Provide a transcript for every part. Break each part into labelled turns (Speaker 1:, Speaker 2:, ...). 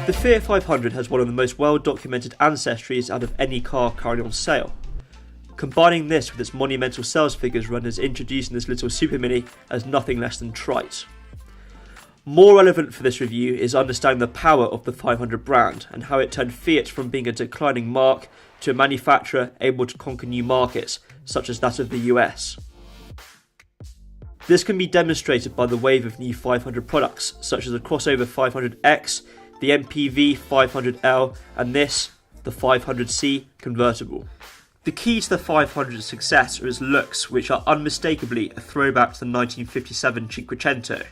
Speaker 1: The Fiat 500 has one of the most well-documented ancestries out of any car currently on sale. Combining this with its monumental sales figures, runners introducing this little super mini as nothing less than trite. More relevant for this review is understanding the power of the 500 brand and how it turned Fiat from being a declining marque to a manufacturer able to conquer new markets, such as that of the US. This can be demonstrated by the wave of new 500 products, such as the crossover 500X, the MPV 500L, and this, the 500C convertible. The key to the 500's success are its looks, which are unmistakably a throwback to the 1957 Cinquecento.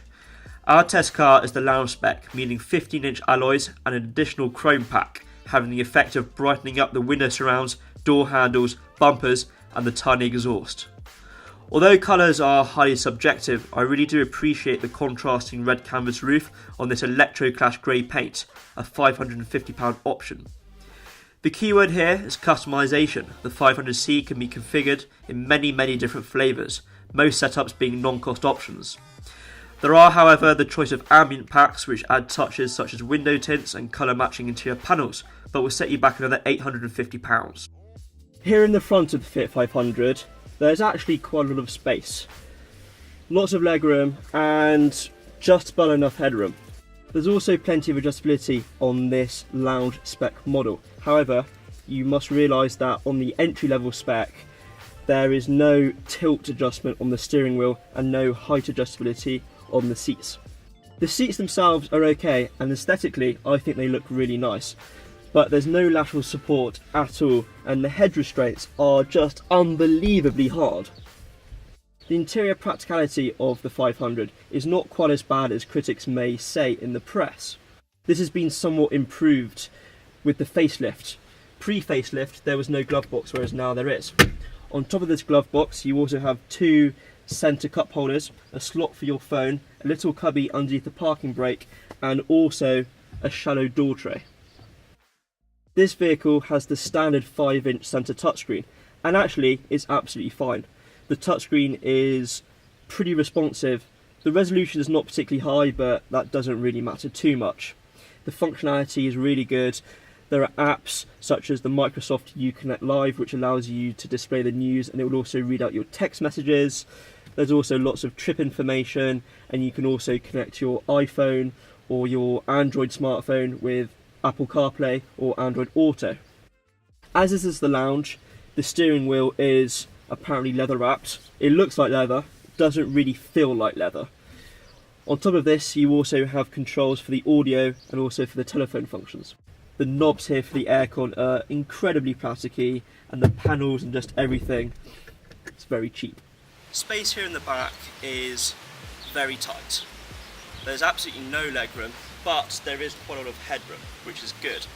Speaker 1: Our test car is the lounge spec, meaning 15-inch alloys and an additional chrome pack, having the effect of brightening up the window surrounds, door handles, bumpers, and the tiny exhaust. Although colours are highly subjective, I really do appreciate the contrasting red canvas roof on this Electroclash grey paint, a £550 option. The keyword here is customisation. The 500C can be configured in many different flavours, most setups being non-cost options. There are, however, the choice of ambient packs which add touches such as window tints and colour matching interior panels, but will set you back another £850. Here in the front of the Fiat 500, there's actually quite a lot of space. Lots of legroom and just about enough headroom. There's also plenty of adjustability on this lounge spec model. However, you must realise that on the entry level spec, there is no tilt adjustment on the steering wheel and no height adjustability on the seats. The seats themselves are okay, and aesthetically I think they look really nice, but there's no lateral support at all, and the head restraints are just unbelievably hard. The interior practicality of the 500 is not quite as bad as critics may say in the press. This has been somewhat improved with the facelift. Pre-facelift there was no glove box, whereas now there is. On top of this glove box you also have two centre cup holders, a slot for your phone, a little cubby underneath the parking brake, and also a shallow door tray. This vehicle has the standard 5-inch centre touchscreen, and actually it's absolutely fine. The touchscreen is pretty responsive. The resolution is not particularly high, but that doesn't really matter too much. The functionality is really good. There are apps such as the Microsoft Uconnect Live, which allows you to display the news, and it will also read out your text messages. There's also lots of trip information, and you can also connect your iPhone or your Android smartphone with Apple CarPlay or Android Auto. As this is the lounge, the steering wheel is apparently leather wrapped. It looks like leather, doesn't really feel like leather. On top of this, you also have controls for the audio and also for the telephone functions. The knobs here for the aircon are incredibly plasticky, and the panels and just everything, it's very cheap. Space here in the back is very tight. There's absolutely no legroom, but there is quite a lot of headroom, which is good.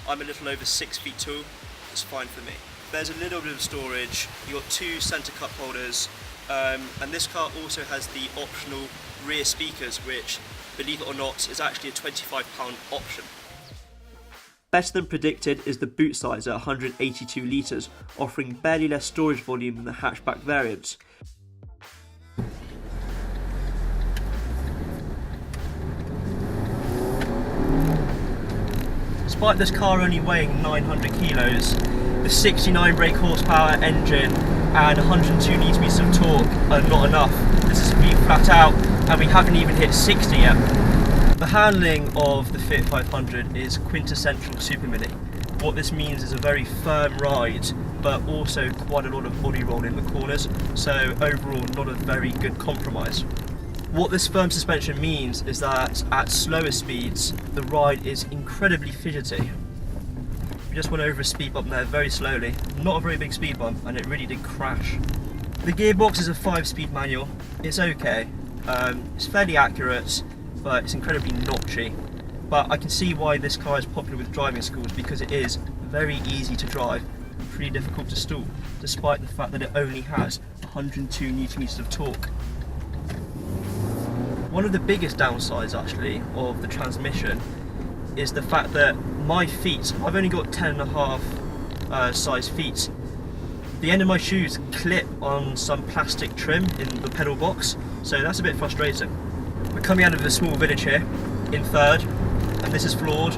Speaker 1: I'm a little over 6 feet tall, it's fine for me. There's a little bit of storage, you've got two centre cup holders, and this car also has the optional rear speakers, which, believe it or not, is actually a £25 option. Better than predicted is the boot size at 182 litres, offering barely less storage volume than the hatchback variants. Despite this car only weighing 900 kilos, the 69 brake horsepower engine and 102 Nm of torque are not enough. This is me flat out, and we haven't even hit 60 yet. The handling of the Fiat 500 is quintessential Super Mini. What this means is a very firm ride, but also quite a lot of body roll in the corners, so overall not a very good compromise. What this firm suspension means is that at slower speeds, the ride is incredibly fidgety. We just went over a speed bump there very slowly, not a very big speed bump, and it really did crash. The gearbox is a 5-speed manual. It's okay, it's fairly accurate, but it's incredibly notchy. But I can see why this car is popular with driving schools, because it is very easy to drive and pretty difficult to stall, despite the fact that it only has 102 Nm of torque. One of the biggest downsides actually of the transmission is the fact that my feet, I've only got 10.5 size feet. The end of my shoes clip on some plastic trim in the pedal box, so that's a bit frustrating. We're coming out of a small village here, in third, and this is floored.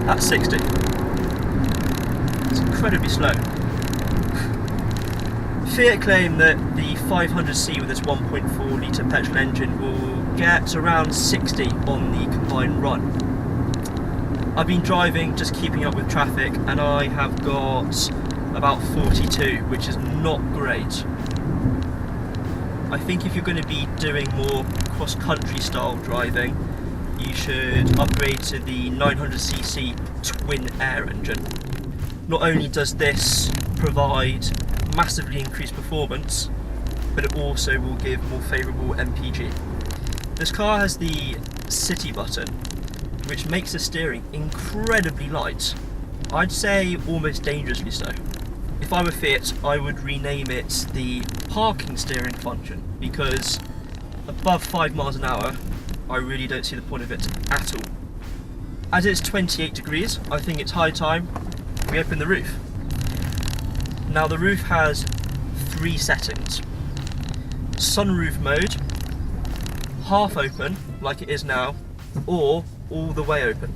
Speaker 1: That's 60. It's incredibly slow. Fiat claim that the 500C with its 1.4 litre petrol engine will get around 60 on the combined run. I've been driving, just keeping up with traffic, and I have got about 42, which is not great. I think if you're going to be doing more cross-country style driving, you should upgrade to the 900cc twin air engine. Not only does this provide massively increased performance, but it also will give more favourable MPG. This car has the city button, which makes the steering incredibly light. I'd say almost dangerously so. If I were Fiat, I would rename it the parking steering function, because above 5 miles an hour, I really don't see the point of it at all. As it's 28 degrees, I think it's high time we open the roof. Now the roof has 3 settings. Sunroof mode, half open like it is now, or all the way open.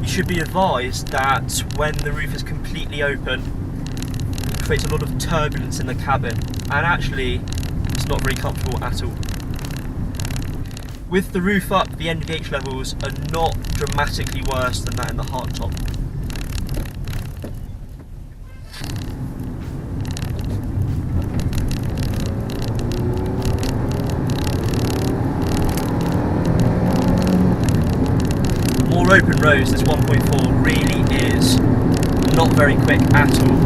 Speaker 1: You should be advised that when the roof is completely open, it creates a lot of turbulence in the cabin, and actually it's not very comfortable at all. With the roof up, the NVH levels are not dramatically worse than that in the hardtop. More open roads, this 1.4 really is not very quick at all.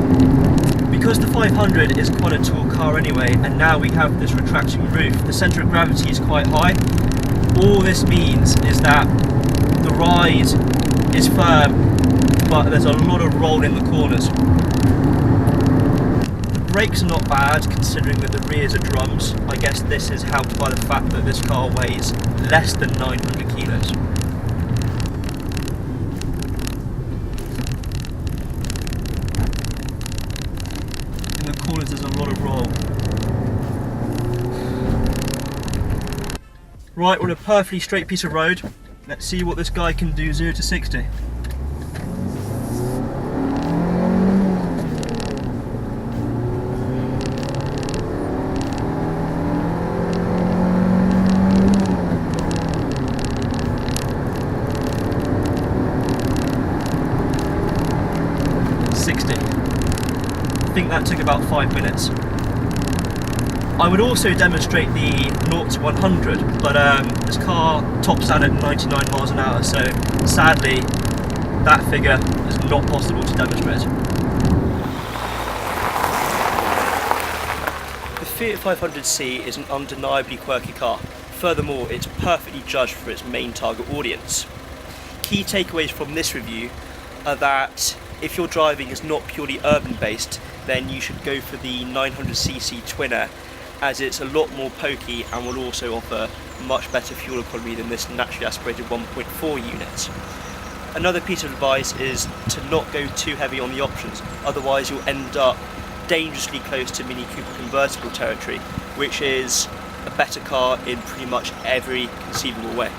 Speaker 1: Because the 500 is quite a tall car anyway, and now we have this retracting roof, the centre of gravity is quite high. All this means is that the ride is firm, but there's a lot of roll in the corners. The brakes are not bad, considering that the rears are drums. I guess this is helped by the fact that this car weighs less than 900 kilos. In the corners there's a lot of roll. Right, we're on a perfectly straight piece of road. Let's see what this guy can do 0 to 60. I think that took about 5 minutes. I would also demonstrate the 0 to 100, but this car tops out at 99 miles an hour, so sadly that figure is not possible to demonstrate. The Fiat 500C is an undeniably quirky car. Furthermore, it's perfectly judged for its main target audience. Key takeaways from this review are that if your driving is not purely urban based, then you should go for the 900cc twinner, as it's a lot more pokey and will also offer much better fuel economy than this naturally aspirated 1.4 unit. Another piece of advice is to not go too heavy on the options, otherwise you'll end up dangerously close to Mini Cooper convertible territory, which is a better car in pretty much every conceivable way.